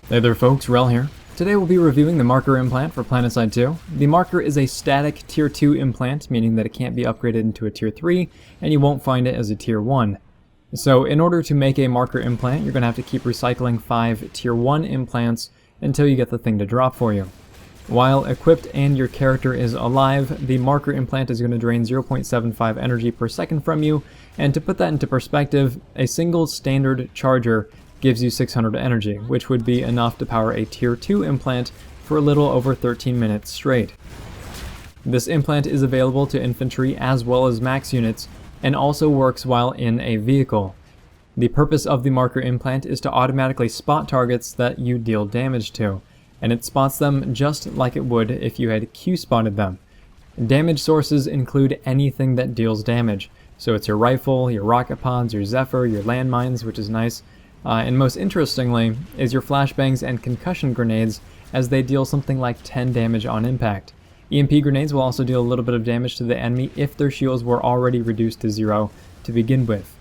Hey there folks, Rel here. Today we'll be reviewing the Marker Implant for PlanetSide 2. The Marker is a static Tier 2 implant, meaning that it can't be upgraded into a Tier 3, and you won't find it as a Tier 1. So in order to make a Marker Implant, you're going to have to keep recycling 5 Tier 1 implants until you get the thing to drop for you. While equipped and your character is alive, the Marker Implant is going to drain 0.75 energy per second from you, and to put that into perspective, a single standard charger gives you 600 energy, which would be enough to power a Tier 2 implant for a little over 13 minutes straight. This implant is available to infantry as well as max units, and also works while in a vehicle. The purpose of the Marker Implant is to automatically spot targets that you deal damage to, and it spots them just like it would if you had Q-spotted them. Damage sources include anything that deals damage, so it's your rifle, your rocket pods, your Zephyr, your landmines, which is nice, and most interestingly is your flashbangs and concussion grenades, as they deal something like 10 damage on impact. EMP grenades will also deal a little bit of damage to the enemy if their shields were already reduced to 0 to begin with.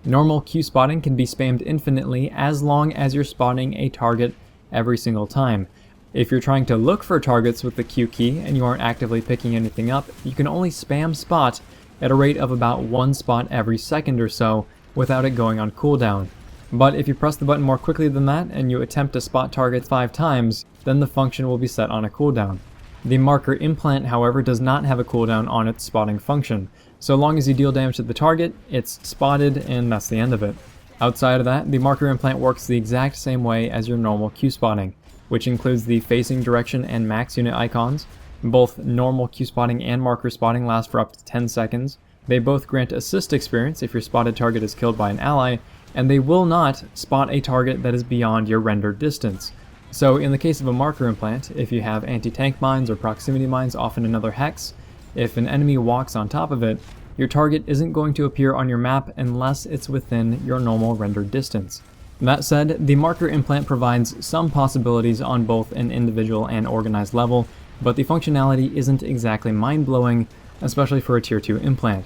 Normal Q-spotting can be spammed infinitely as long as you're spotting a target every single time. If you're trying to look for targets with the Q key and you aren't actively picking anything up, you can only spam spot at a rate of about 1 spot every second or so without it going on cooldown. But if you press the button more quickly than that and you attempt to spot targets 5 times, then the function will be set on a cooldown. The Marker Implant, however, does not have a cooldown on its spotting function. So long as you deal damage to the target, it's spotted and that's the end of it. Outside of that, the Marker Implant works the exact same way as your normal Q-spotting, which includes the facing direction and max unit icons. Both normal Q-spotting and marker spotting last for up to 10 seconds. They both grant assist experience if your spotted target is killed by an ally, and they will not spot a target that is beyond your rendered distance. So in the case of a Marker Implant, if you have anti-tank mines or proximity mines off in another hex, if an enemy walks on top of it, your target isn't going to appear on your map unless it's within your normal rendered distance. That said, the Marker Implant provides some possibilities on both an individual and organized level, but the functionality isn't exactly mind-blowing, especially for a Tier 2 implant.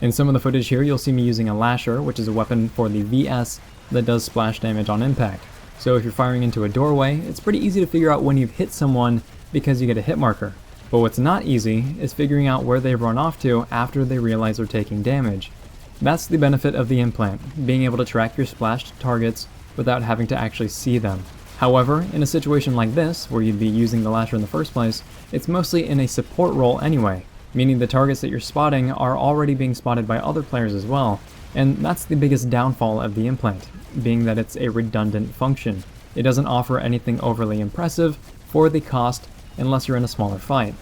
In some of the footage here, you'll see me using a Lasher, which is a weapon for the VS that does splash damage on impact. So if you're firing into a doorway, it's pretty easy to figure out when you've hit someone because you get a hit marker. But what's not easy is figuring out where they've run off to after they realize they're taking damage. That's the benefit of the implant, being able to track your splashed targets without having to actually see them. However, in a situation like this, where you'd be using the Lasher in the first place, it's mostly in a support role anyway, meaning the targets that you're spotting are already being spotted by other players as well, and that's the biggest downfall of the implant, being that it's a redundant function. It doesn't offer anything overly impressive for the cost unless you're in a smaller fight.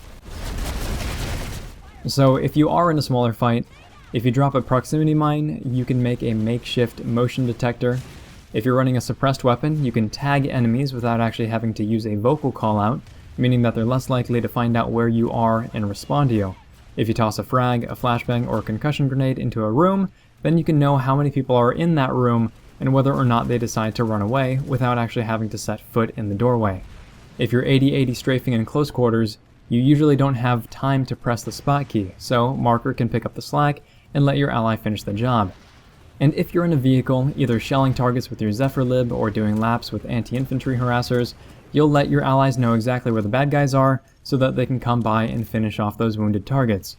So if you are in a smaller fight, if you drop a proximity mine, you can make a makeshift motion detector. If you're running a suppressed weapon, you can tag enemies without actually having to use a vocal callout, meaning that they're less likely to find out where you are and respond to you. If you toss a frag, a flashbang, or a concussion grenade into a room, then you can know how many people are in that room and whether or not they decide to run away without actually having to set foot in the doorway. If you're 80-80 strafing in close quarters, you usually don't have time to press the spot key, so Marker can pick up the slack and let your ally finish the job. And if you're in a vehicle, either shelling targets with your Zephyr lib or doing laps with anti-infantry harassers, you'll let your allies know exactly where the bad guys are so that they can come by and finish off those wounded targets.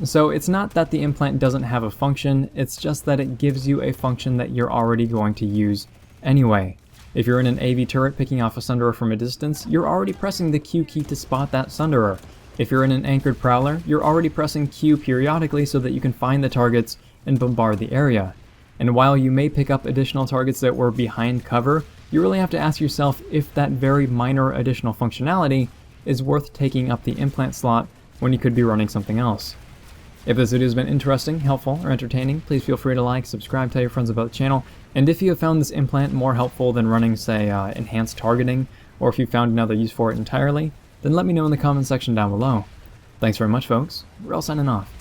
So it's not that the implant doesn't have a function, it's just that it gives you a function that you're already going to use anyway. If you're in an AV turret picking off a Sunderer from a distance, you're already pressing the Q key to spot that Sunderer. If you're in an anchored Prowler, you're already pressing Q periodically so that you can find the targets and bombard the area. And while you may pick up additional targets that were behind cover, you really have to ask yourself if that very minor additional functionality is worth taking up the implant slot when you could be running something else. If this video has been interesting, helpful, or entertaining, please feel free to like, subscribe, tell your friends about the channel, and if you have found this implant more helpful than running, say, enhanced targeting, or if you found another use for it entirely, then let me know in the comment section down below. Thanks very much, folks. We're all signing off.